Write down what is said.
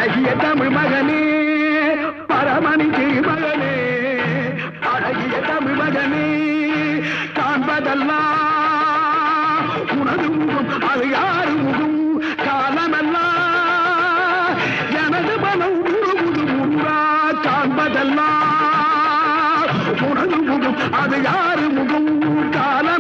அழகிய தமிழ் மகனே பரமணிக்கு மகனே அழகிய தமிழ் மகனே காண்பதெல்லாம் உனது முகம் அது யாரு முகம் காலமெல்லாம் எனது மனம் உருகுது முருகா காண்பதெல்லாம் உனது முகம் அது யாரு முகம் கால